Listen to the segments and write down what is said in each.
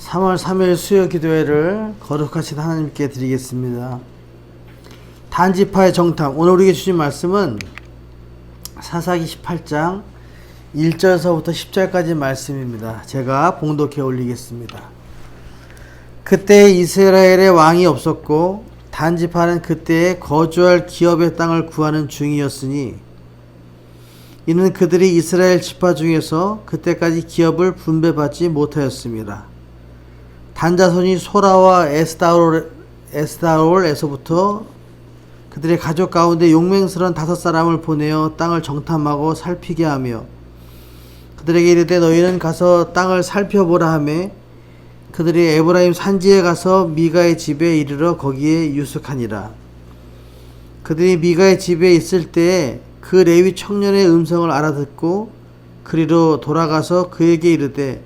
3월 3일 수요 기도회를 거룩하신 하나님께 드리겠습니다. 단지파의 정탐. 오늘 우리에게 주신 말씀은 사사기 18장 1절서부터 10절까지 말씀입니다. 제가 봉독해 올리겠습니다. 그때 이스라엘의 왕이 없었고 단지파는 그때에 거주할 기업의 땅을 구하는 중이었으니 이는 그들이 이스라엘 지파 중에서 그때까지 기업을 분배받지 못하였습니다. 단자손이 소라와 에스다올에서부터 그들의 가족 가운데 용맹스러운 5사람을 보내어 땅을 정탐하고 살피게 하며 그들에게 이르되 너희는 가서 땅을 살펴보라 하매 그들이 에브라임 산지에 가서 미가의 집에 이르러 거기에 유숙하니라. 그들이 미가의 집에 있을 때에 그 레위 청년의 음성을 알아듣고 그리로 돌아가서 그에게 이르되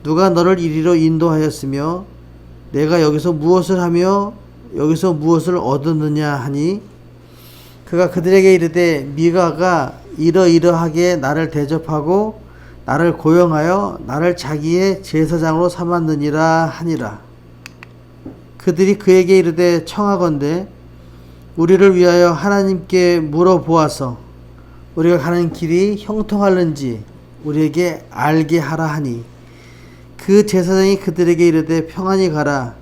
누가 너를 이리로 인도하였으며 내가 여기서 무엇을 하며 여기서 무엇을 얻었느냐 하니 그가 그들에게 이르되 미가가 이러이러하게 나를 대접하고 나를 고용하여 나를 자기의 제사장으로 삼았느니라 하니라. 그들이 그에게 이르되 청하건대 우리를 위하여 하나님께 물어보아서 우리가 가는 길이 형통할는지 우리에게 알게 하라 하니 그 제사장이 그들에게 이르되 평안히 가라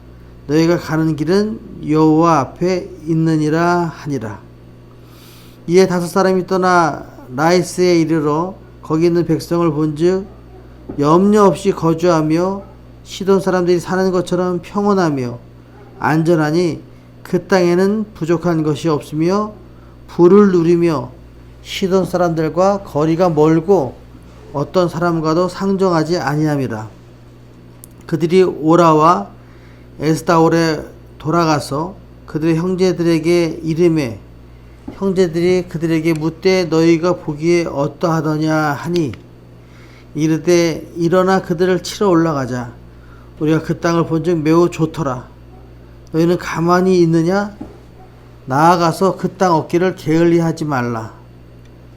너희가 가는 길은 여호와 앞에 있느니라 하니라. 이에 5사람이 떠나 라이스에 이르러 거기 있는 백성을 본즉 염려 없이 거주하며 시돈 사람들이 사는 것처럼 평온하며 안전하니 그 땅에는 부족한 것이 없으며 부를 누리며 시돈 사람들과 거리가 멀고 어떤 사람과도 상종하지 아니함이라. 그들이 오라와 에스다올에 돌아가서 그들의 형제들에게 이르매 형제들이 그들에게 묻되 너희가 보기에 어떠하더냐 하니 이르되 일어나 그들을 치러 올라가자. 우리가 그 땅을 본즉 매우 좋더라. 너희는 가만히 있느냐? 나아가서 그 땅 얻기를 게을리하지 말라.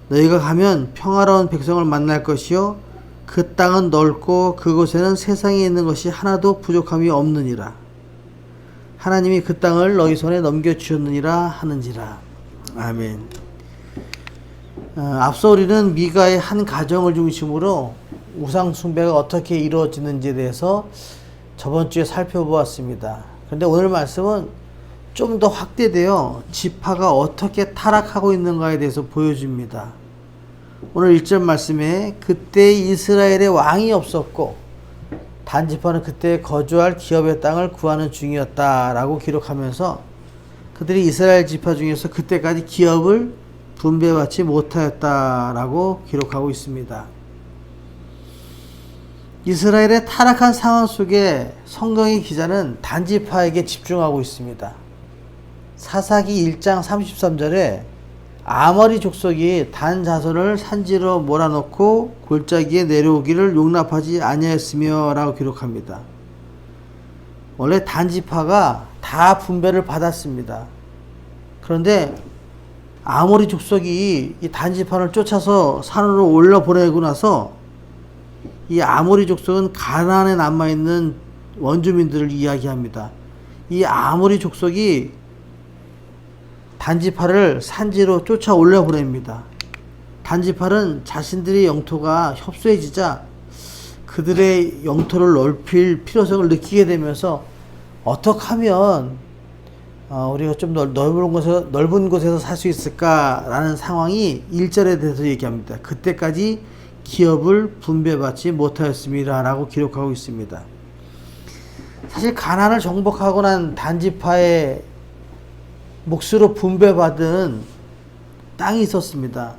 너희가 가면 평화로운 백성을 만날 것이요 그 땅은 넓고 그곳에는 세상에 있는 것이 하나도 부족함이 없느니라. 하나님이 그 땅을 너희 손에 넘겨주셨느니라 하는지라. 아멘. 앞서 우리는 미가의 한 가정을 중심으로 우상 숭배가 어떻게 이루어지는지에 대해서 저번 주에 살펴보았습니다. 그런데 오늘 말씀은 좀 더 확대되어 지파가 어떻게 타락하고 있는가에 대해서 보여줍니다. 오늘 1절 말씀에 그때 이스라엘의 왕이 없었고 단지파는 그때 거주할 기업의 땅을 구하는 중이었다라고 기록하면서 그들이 이스라엘 지파 중에서 그때까지 기업을 분배받지 못하였다라고 기록하고 있습니다. 이스라엘의 타락한 상황 속에 성경의 기자는 단지파에게 집중하고 있습니다. 사사기 1장 33절에 아모리 족속이 단 자손을 산지로 몰아넣고 골짜기에 내려오기를 용납하지 아니하였으며 라고 기록합니다. 원래 단지파가 다 분배를 받았습니다. 그런데 아모리 족속이 이 단지파를 쫓아서 산으로 올려보내고 나서 이 아모리 족속은 가나안에 남아있는 원주민들을 이야기합니다. 이 아모리 족속이 단지파를 산지로 쫓아 올려보냅니다. 단지파는 자신들의 영토가 협소해지자 그들의 영토를 넓힐 필요성을 느끼게 되면서 어떻게 하면 우리가 좀 넓은 곳에서 살 수 있을까라는 상황이 1절에 대해서 얘기합니다. 그때까지 기업을 분배받지 못하였습니다 라고 기록하고 있습니다. 사실 가나안을 정복하고 난 단지파의 몫으로 분배받은 땅이 있었습니다.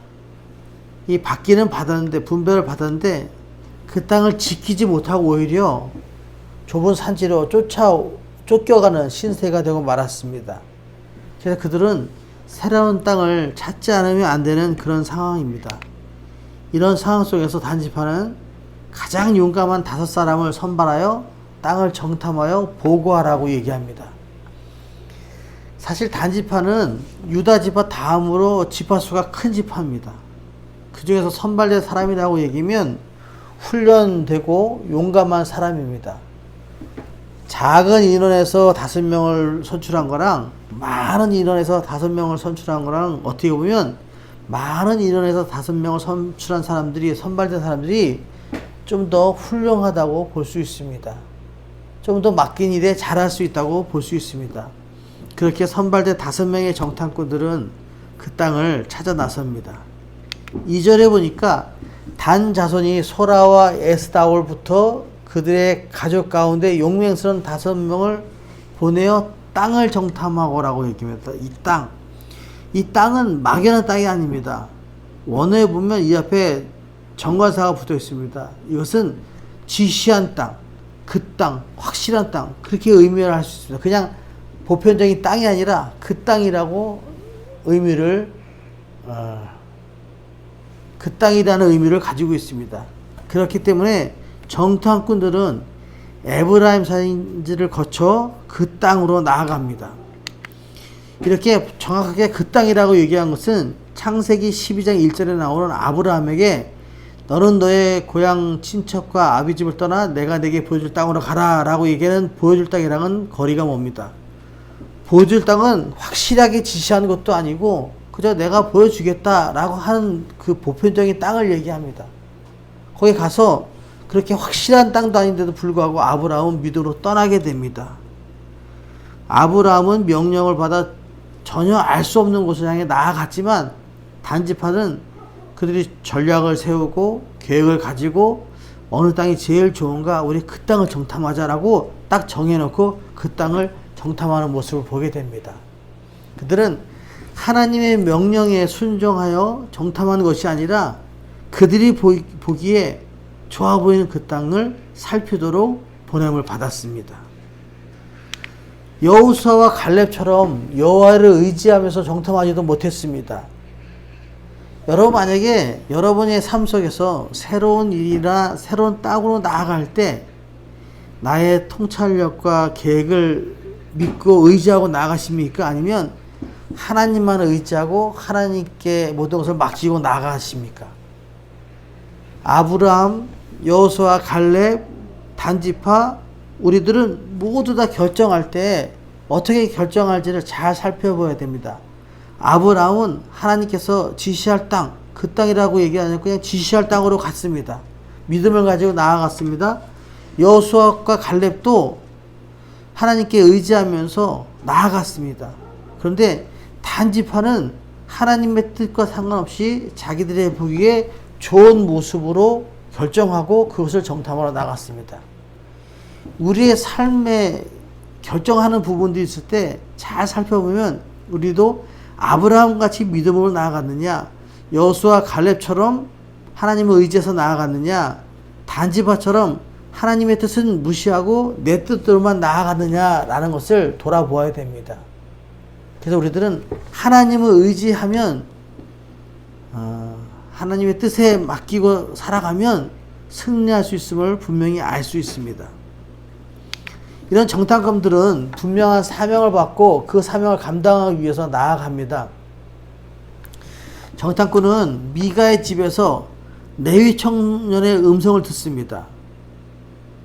이 받기는 받았는데 분배를 받았는데 그 땅을 지키지 못하고 오히려 좁은 산지로 쫓겨가는 신세가 되고 말았습니다. 그래서 그들은 새로운 땅을 찾지 않으면 안 되는 그런 상황입니다. 이런 상황 속에서 단지파는 가장 용감한 5사람을 선발하여 땅을 정탐하여 보고하라고 얘기합니다. 사실 단지파는 유다 지파 다음으로 지파 수가 큰 지파입니다. 그 중에서 선발된 사람이라고 얘기하면 훈련되고 용감한 사람입니다. 작은 인원에서 5명을 선출한 거랑 많은 인원에서 5명을 선출한 거랑 어떻게 보면 많은 인원에서 5명을 선출한 사람들이, 선발된 사람들이 좀 더 훌륭하다고 볼 수 있습니다. 좀 더 맡긴 일에 잘할 수 있다고 볼 수 있습니다. 그렇게 선발된 5명의 정탐꾼들은 그 땅을 찾아 나섭니다. 2절에 보니까 단 자손이 소라와 에스다올부터 그들의 가족 가운데 용맹스러운 5명을 보내어 땅을 정탐하고라고 얘기합니다. 이 땅은 막연한 땅이 아닙니다. 원어에 보면 이 앞에 정관사가 붙어 있습니다. 이것은 지시한 땅, 그 땅, 확실한 땅, 그렇게 의미를 할 수 있습니다. 그냥 보편적인 땅이 아니라 그 땅이라고 의미를 그 땅이라는 의미를 가지고 있습니다. 그렇기 때문에 정탐꾼들은 에브라임 산지를 거쳐 그 땅으로 나아갑니다. 이렇게 정확하게 그 땅이라고 얘기한 것은 창세기 12장 1절에 나오는 아브라함에게 너는 너의 고향 친척과 아비집을 떠나 내가 내게 보여줄 땅으로 가라 라고 얘기하는 보여줄 땅이랑은 거리가 멉니다. 보여줄 땅은 확실하게 지시하는 것도 아니고 그저 내가 보여주겠다 라고 하는 그 보편적인 땅을 얘기합니다. 거기 가서 그렇게 확실한 땅도 아닌데도 불구하고 아브라함은 믿음으로 떠나게 됩니다. 아브라함은 명령을 받아 전혀 알 수 없는 곳을 향해 나아갔지만 단지파는 그들이 전략을 세우고 계획을 가지고 어느 땅이 제일 좋은가 우리 그 땅을 정탐하자라고 딱 정해놓고 그 땅을 정탐하는 모습을 보게 됩니다. 그들은 하나님의 명령에 순종하여 정탐하는 것이 아니라 그들이 보기에 좋아 보이는 그 땅을 살피도록 보냄을 받았습니다. 여호수아와 갈렙처럼 여호와를 의지하면서 정탐하지도 못했습니다. 여러분 만약에 여러분의 삶 속에서 새로운 일이나 새로운 땅으로 나아갈 때 나의 통찰력과 계획을 믿고 의지하고 나아가십니까? 아니면 하나님만 의지하고 하나님께 모든 것을 맡기고 나아가십니까? 아브라함, 여호수아, 갈렙, 단지파 우리들은 모두 다 결정할 때 어떻게 결정할지를 잘 살펴봐야 됩니다. 아브라함은 하나님께서 지시할 땅, 그 땅이라고 얘기 안 하고 그냥 지시할 땅으로 갔습니다. 믿음을 가지고 나아갔습니다. 여호수아과 갈렙도 하나님께 의지하면서 나아갔습니다. 그런데 단지파는 하나님의 뜻과 상관없이 자기들의 보기에 좋은 모습으로 결정하고 그것을 정탐하러 나갔습니다. 우리의 삶에 결정하는 부분들이 있을 때 잘 살펴보면 우리도 아브라함 같이 믿음으로 나아갔느냐, 여호수아 갈렙처럼 하나님을 의지해서 나아갔느냐, 단지파처럼 하나님의 뜻은 무시하고 내 뜻대로만 나아갔느냐라는 것을 돌아보아야 됩니다. 그래서 우리들은 하나님을 의지하면 하나님의 뜻에 맡기고 살아가면 승리할 수 있음을 분명히 알 수 있습니다. 이런 정탐꾼들은 분명한 사명을 받고 그 사명을 감당하기 위해서 나아갑니다. 정탐꾼은 미가의 집에서 레위 청년의 음성을 듣습니다.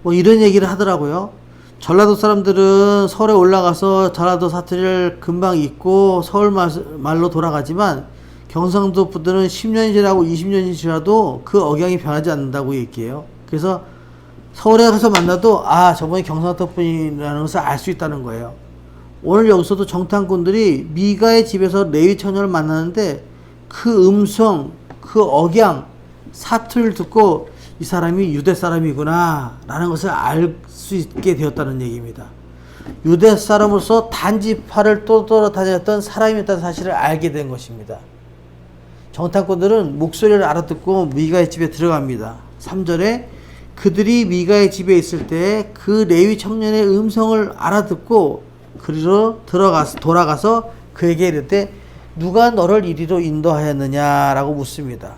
뭐 이런 얘기를 하더라고요. 전라도 사람들은 서울에 올라가서 전라도 사투리를 금방 잊고 서울 말로 돌아가지만 경상도 분들은 10년이 지나고 20년이 지나도 그 억양이 변하지 않는다고 얘기해요. 그래서 서울에 가서 만나도 저분이 경상도 분이라는 것을 알 수 있다는 거예요. 오늘 여기서도 정탐꾼들이 미가의 집에서 레위 처녀를 만나는데 그 음성, 그 억양, 사투리를 듣고 이 사람이 유대 사람이구나 라는 것을 알 수 있게 되었다는 얘기입니다. 유대 사람으로서 단지파를 또 돌아다녔던 사람이었다는 사실을 알게 된 것입니다. 정탐꾼들은 목소리를 알아듣고 미가의 집에 들어갑니다. 3절에 그들이 미가의 집에 있을 때 그 레위 청년의 음성을 알아듣고 그리로 돌아가서 그에게 이르되 누가 너를 이리로 인도하였느냐라고 묻습니다.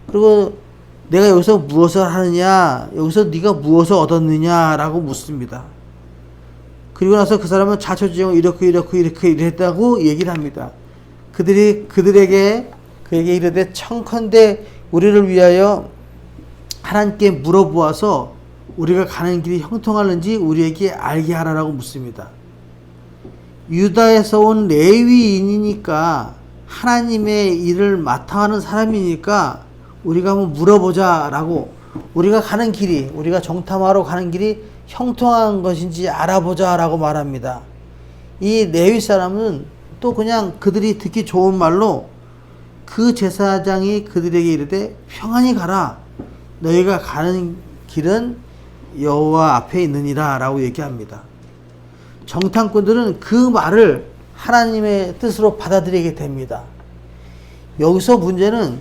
그리고 내가 여기서 무엇을 하느냐, 여기서 네가 무엇을 얻었느냐라고 묻습니다. 그리고 나서 그 사람은 자초지종 이렇게 했다고 얘기를 합니다. 그에게 이르되 청컨대 우리를 위하여 하나님께 물어보아서 우리가 가는 길이 형통하는지 우리에게 알게 하라라고 묻습니다. 유다에서 온 레위인이니까 하나님의 일을 맡아하는 사람이니까 우리가 한번 물어보자 라고, 우리가 가는 길이, 우리가 정탐하러 가는 길이 형통한 것인지 알아보자 라고 말합니다. 이 레위 사람은 또 그냥 그들이 듣기 좋은 말로 그 제사장이 그들에게 이르되 평안히 가라, 너희가 가는 길은 여호와 앞에 있느니라 라고 얘기합니다. 정탐꾼들은 그 말을 하나님의 뜻으로 받아들이게 됩니다. 여기서 문제는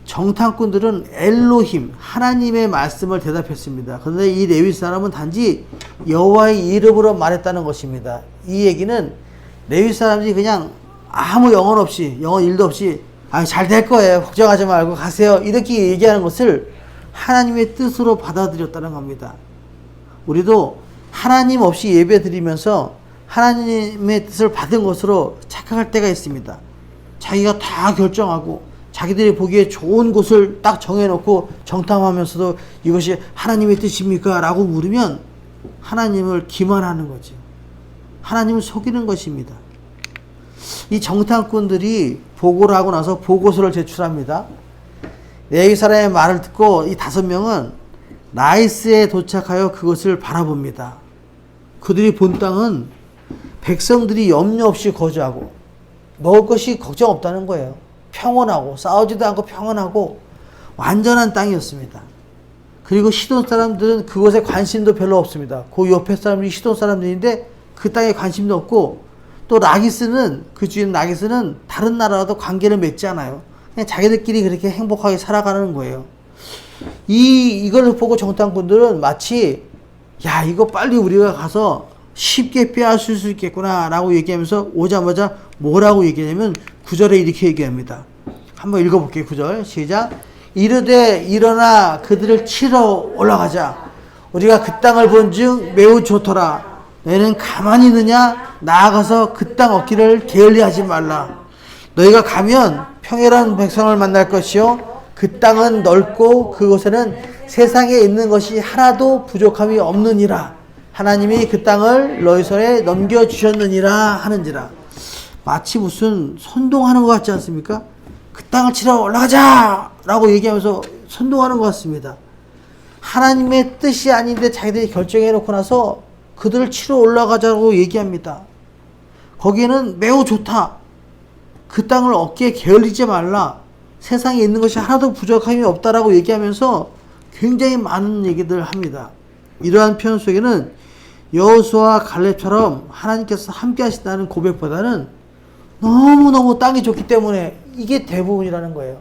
정탐꾼들은 엘로힘, 하나님의 말씀을 대답했습니다. 그런데 이 레위 사람은 단지 여호와의 이름으로 말했다는 것입니다. 이 얘기는 레위 사람들이 그냥 아무 영혼 없이, 영혼 일도 없이 잘 될 거예요, 걱정하지 말고 가세요, 이렇게 얘기하는 것을 하나님의 뜻으로 받아들였다는 겁니다. 우리도 하나님 없이 예배 드리면서 하나님의 뜻을 받은 것으로 착각할 때가 있습니다. 자기가 다 결정하고 자기들이 보기에 좋은 곳을 딱 정해놓고 정탐하면서도 이것이 하나님의 뜻입니까? 라고 물으면 하나님을 기만하는 거죠. 하나님을 속이는 것입니다. 이 정탐꾼들이 보고를 하고 나서 보고서를 제출합니다. 레위 사람의 말을 듣고 이 5명은 라이스에 도착하여 그것을 바라봅니다. 그들이 본 땅은 백성들이 염려 없이 거주하고 먹을 것이 걱정 없다는 거예요. 평온하고 싸우지도 않고 평온하고 완전한 땅이었습니다. 그리고 시돈 사람들은 그것에 관심도 별로 없습니다. 그 옆에 사람들이 시돈 사람들인데 그 땅에 관심도 없고, 또 라기스는, 그 주인 라기스는 다른 나라와도 관계를 맺지 않아요. 그냥 자기들끼리 그렇게 행복하게 살아가는 거예요. 이걸 보고 정탐꾼들은 마치, 야, 이거 빨리 우리가 가서 쉽게 빼앗을 수 있겠구나 라고 얘기하면서 오자마자 뭐라고 얘기하냐면 9절에 이렇게 얘기합니다. 한번 읽어볼게요. 9절 시작. 이르되 일어나 그들을 치러 올라가자. 우리가 그 땅을 본즉 매우 좋더라. 너희는 가만히 있느냐? 나아가서 그 땅 얻기를 게을리하지 말라. 너희가 가면 평일한 백성을 만날 것이요 그 땅은 넓고 그곳에는 세상에 있는 것이 하나도 부족함이 없느니라. 하나님이 그 땅을 너희 손에 넘겨주셨느니라 하는지라. 마치 무슨 선동하는 것 같지 않습니까? 그 땅을 치러 올라가자! 라고 얘기하면서 선동하는 것 같습니다. 하나님의 뜻이 아닌데 자기들이 결정해놓고 나서 그들을 치러 올라가자고 얘기합니다. 거기에는 매우 좋다. 그 땅을 얻기에 게을리지 말라. 세상에 있는 것이 하나도 부족함이 없다라고 얘기하면서 굉장히 많은 얘기들 합니다. 이러한 표현 속에는 여호수아와 갈렙처럼 하나님께서 함께 하신다는 고백보다는 너무너무 땅이 좋기 때문에 이게 대부분이라는 거예요.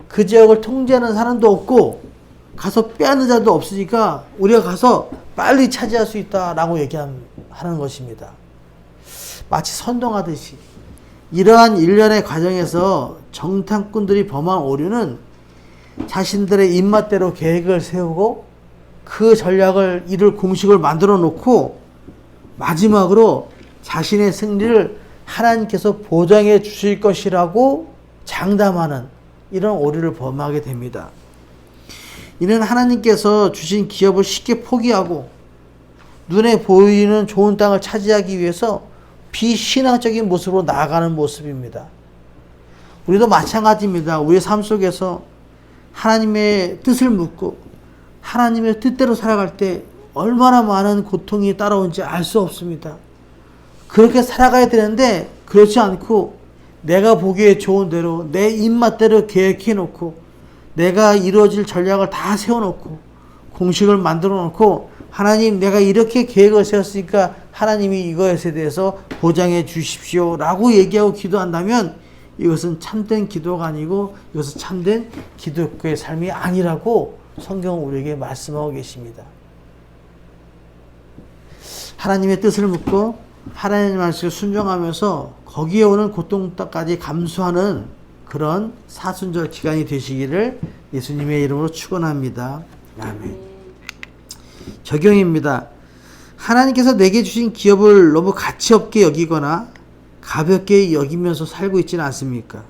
그 지역을 통제하는 사람도 없고 가서 빼앗는 자도 없으니까 우리가 가서 빨리 차지할 수 있다라고 얘기하는 것입니다. 마치 선동하듯이. 이러한 일련의 과정에서 정탐꾼들이 범한 오류는 자신들의 입맛대로 계획을 세우고 그 전략을 이룰 공식을 만들어 놓고 마지막으로 자신의 승리를 하나님께서 보장해 주실 것이라고 장담하는 이런 오류를 범하게 됩니다. 이는 하나님께서 주신 기업을 쉽게 포기하고 눈에 보이는 좋은 땅을 차지하기 위해서 비신앙적인 모습으로 나아가는 모습입니다. 우리도 마찬가지입니다. 우리의 삶 속에서 하나님의 뜻을 묻고 하나님의 뜻대로 살아갈 때 얼마나 많은 고통이 따라오는지 알 수 없습니다. 그렇게 살아가야 되는데 그렇지 않고 내가 보기에 좋은 대로 내 입맛대로 계획해 놓고 내가 이루어질 전략을 다 세워놓고 공식을 만들어 놓고 하나님 내가 이렇게 계획을 세웠으니까 하나님이 이것에 대해서 보장해 주십시오 라고 얘기하고 기도한다면 이것은 참된 기도가 아니고 이것은 참된 기독교의 삶이 아니라고 성경은 우리에게 말씀하고 계십니다. 하나님의 뜻을 묻고 하나님의 말씀을 순종하면서 거기에 오는 고통까지 감수하는 그런 사순절 기간이 되시기를 예수님의 이름으로 축원합니다. 아멘. 적용입니다. 하나님께서 내게 주신 기업을 너무 가치 없게 여기거나 가볍게 여기면서 살고 있지는 않습니까?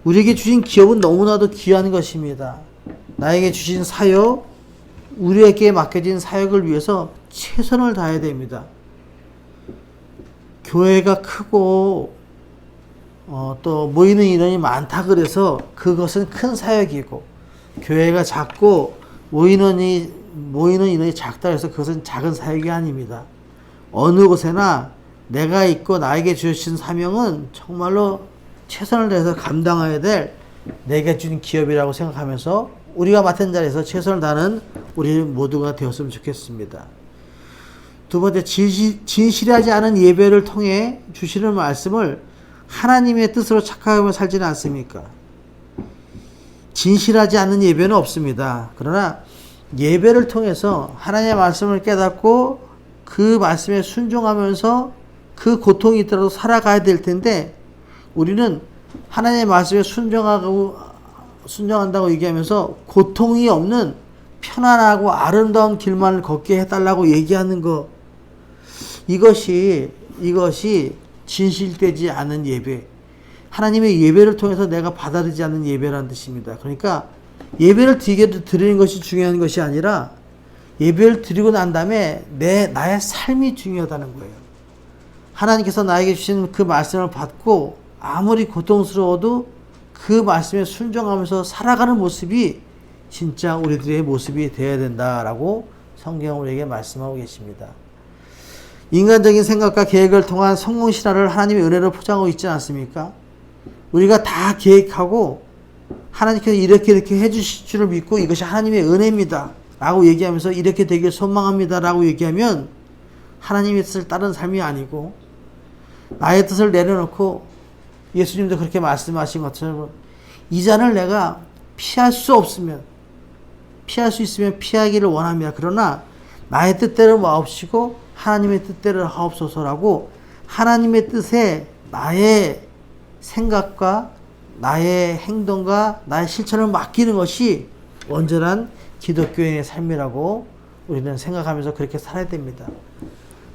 우리에게 주신 기업은 너무나도 귀한 것입니다. 나에게 주신 사역, 우리에게 맡겨진 사역을 위해서 최선을 다해야 됩니다. 교회가 크고 또 모이는 인원이 많다 그래서 그것은 큰 사역이고, 교회가 작고 모이는 인원이 작다 해서 그것은 작은 사역이 아닙니다. 어느 곳에나 내가 있고 나에게 주신 사명은 정말로 최선을 다해서 감당해야 될 내게 준 기업이라고 생각하면서 우리가 맡은 자리에서 최선을 다하는 우리 모두가 되었으면 좋겠습니다. 두 번째, 진실하지 않은 예배를 통해 주시는 말씀을 하나님의 뜻으로 착각하며 살지는 않습니까? 진실하지 않은 예배는 없습니다. 그러나 예배를 통해서 하나님의 말씀을 깨닫고 그 말씀에 순종하면서 그 고통이 있더라도 살아가야 될 텐데, 우리는 하나님의 말씀에 순종한다고 얘기하면서 고통이 없는 편안하고 아름다운 길만을 걷게 해달라고 얘기하는 것, 이것이 진실되지 않은 예배, 하나님의 예배를 통해서 내가 받아들이지 않는 예배라는 뜻입니다. 그러니까 예배를 드리는 것이 중요한 것이 아니라 예배를 드리고 난 다음에 나의 삶이 중요하다는 거예요. 하나님께서 나에게 주신 그 말씀을 받고 아무리 고통스러워도 그 말씀에 순종하면서 살아가는 모습이 진짜 우리들의 모습이 되어야 된다라고 성경은 우리에게 말씀하고 계십니다. 인간적인 생각과 계획을 통한 성공 신화를 하나님의 은혜로 포장하고 있지 않습니까? 우리가 다 계획하고 하나님께서 이렇게 해주실 줄을 믿고 이것이 하나님의 은혜입니다 라고 얘기하면서 이렇게 되길 소망합니다 라고 얘기하면 하나님의 뜻을 따른 삶이 아니고, 나의 뜻을 내려놓고 예수님도 그렇게 말씀하신 것처럼 이 잔을 내가 피할 수 있으면 피하기를 원합니다. 그러나 나의 뜻대로 마옵시고 하나님의 뜻대로 하옵소서라고 하나님의 뜻에 나의 생각과 나의 행동과 나의 실천을 맡기는 것이 온전한 기독교인의 삶이라고 우리는 생각하면서 그렇게 살아야 됩니다.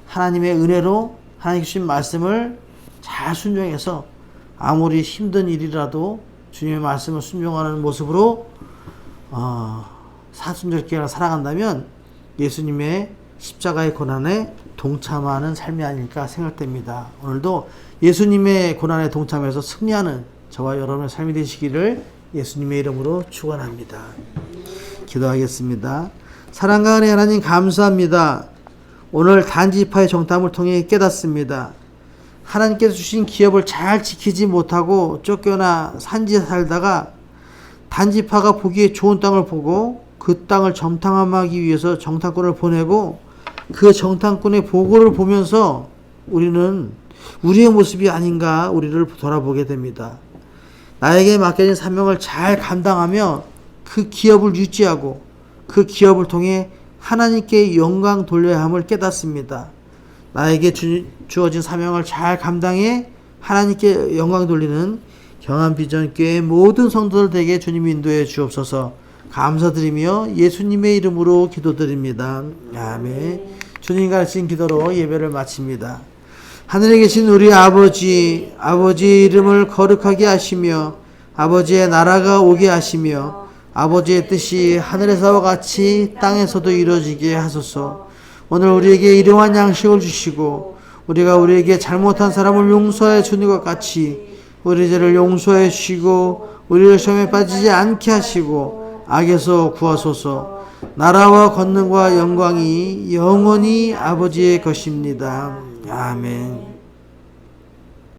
하나님의 은혜로 하나님 주신 말씀을 잘 순종해서 아무리 힘든 일이라도 주님의 말씀을 순종하는 모습으로 사순절기를 살아간다면 예수님의 십자가의 고난에 동참하는 삶이 아닐까 생각됩니다. 오늘도 예수님의 고난에 동참해서 승리하는 저와 여러분의 삶이 되시기를 예수님의 이름으로 축원합니다. 기도하겠습니다. 사랑과 은혜 하나님 감사합니다. 오늘 단지파의 정탐을 통해 깨닫습니다. 하나님께서 주신 기업을 잘 지키지 못하고 쫓겨나 산지에 살다가 단지파가 보기에 좋은 땅을 보고 그 땅을 정탐하기 위해서 정탐꾼을 보내고 그 정탐꾼의 보고를 보면서 우리는 우리의 모습이 아닌가 우리를 돌아보게 됩니다. 나에게 맡겨진 사명을 잘 감당하며 그 기업을 유지하고 그 기업을 통해 하나님께 영광 돌려야 함을 깨닫습니다. 나에게 주어진 사명을 잘 감당해 하나님께 영광 돌리는 경안비전교회 모든 성도들 되게 주님 인도해 주옵소서. 감사드리며 예수님의 이름으로 기도드립니다. 아멘. 주님 가르친 기도로 예배를 마칩니다. 하늘에 계신 우리 아버지의 이름을 거룩하게 하시며 아버지의 나라가 오게 하시며 아버지의 뜻이 하늘에서와 같이 땅에서도 이루어지게 하소서. 오늘 우리에게 일용할 양식을 주시고 우리에게 잘못한 사람을 용서해 주는 것 같이 우리 죄를 용서해 주시고 우리를 시험에 빠지지 않게 하시고 악에서 구하소서. 나라와 권능과 영광이 영원히 아버지의 것입니다. 아멘.